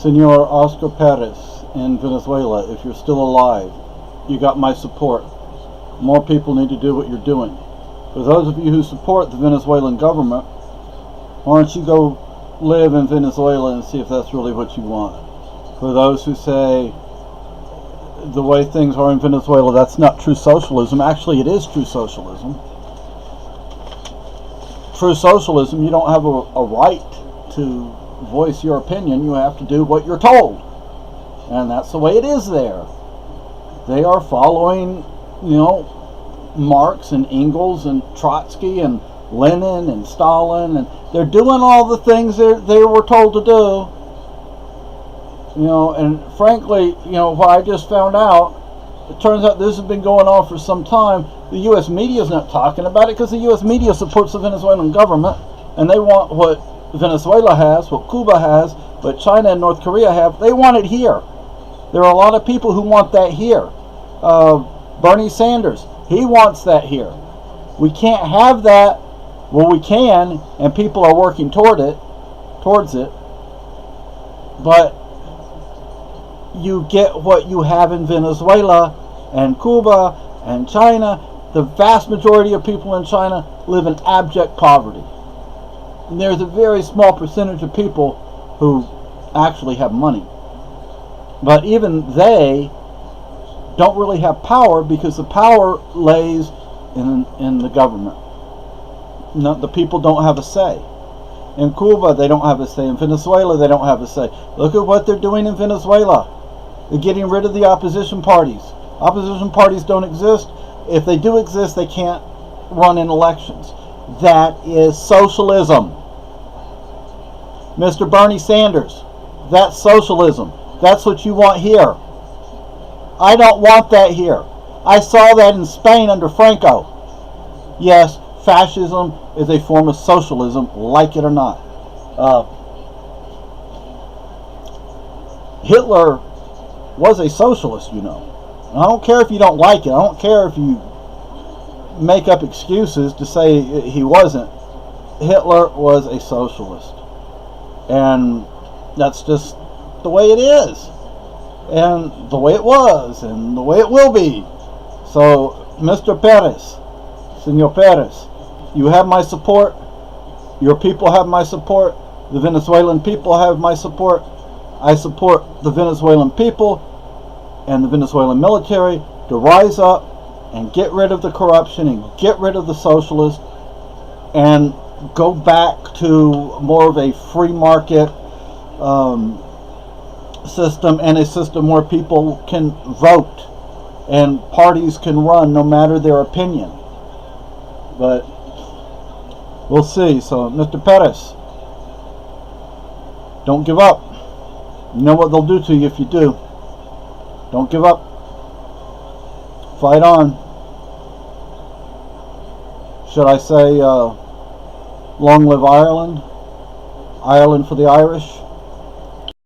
Senor Óscar Pérez in Venezuela, if you're still alive, you got my support. More people need to do what you're doing. For those of you who support the Venezuelan government, why don't you go live in Venezuela and see if that's really what you want? For those who say the way things are in Venezuela, that's not true socialism. Actually, it is true socialism. True socialism, you don't have a right to voice your opinion. You have to do what you're told. And that's the way it is there. They are following, Marx and Engels and Trotsky and Lenin and Stalin, and they're doing all the things they were told to do. And frankly, what I just found out, it turns out this has been going on for some time. The U.S. media is not talking about it because the U.S. media supports the Venezuelan government, and they want what Venezuela has, what Cuba has, what China and North Korea have. They want it here. There are a lot of people who want that here. Bernie Sanders, he wants that here. We can't have that. Well, we can, and people are working towards it. But you get what you have in Venezuela and Cuba and China. The vast majority of people in China live in abject poverty. And there's a very small percentage of people who actually have money. But even they don't really have power because the power lays in the government. No, the people don't have a say. In Cuba, they don't have a say. In Venezuela, they don't have a say. Look at what they're doing in Venezuela. They're getting rid of the opposition parties. Opposition parties don't exist. If they do exist, they can't run in elections. That is socialism. Mr. Bernie Sanders, that's socialism. That's what you want here. I don't want that here. I saw that in Spain under Franco. Yes, fascism is a form of socialism, like it or not. Hitler was a socialist, And I don't care if you don't like it. I don't care if you make up excuses to say he wasn't. Hitler was a socialist. And that's just the way it is. And the way it was. And the way it will be. So, Mr. Perez, Senor Perez, you have my support. Your people have my support. The Venezuelan people have my support. I support the Venezuelan people and the Venezuelan military to rise up and get rid of the corruption and get rid of the socialists and go back to more of a free market system, and a system where people can vote and parties can run no matter their opinion. But we'll see. So, Mr. Perez, don't give up. You know what they'll do to you if you do. Don't give up. Fight on. Should I say, long live Ireland? Ireland for the Irish?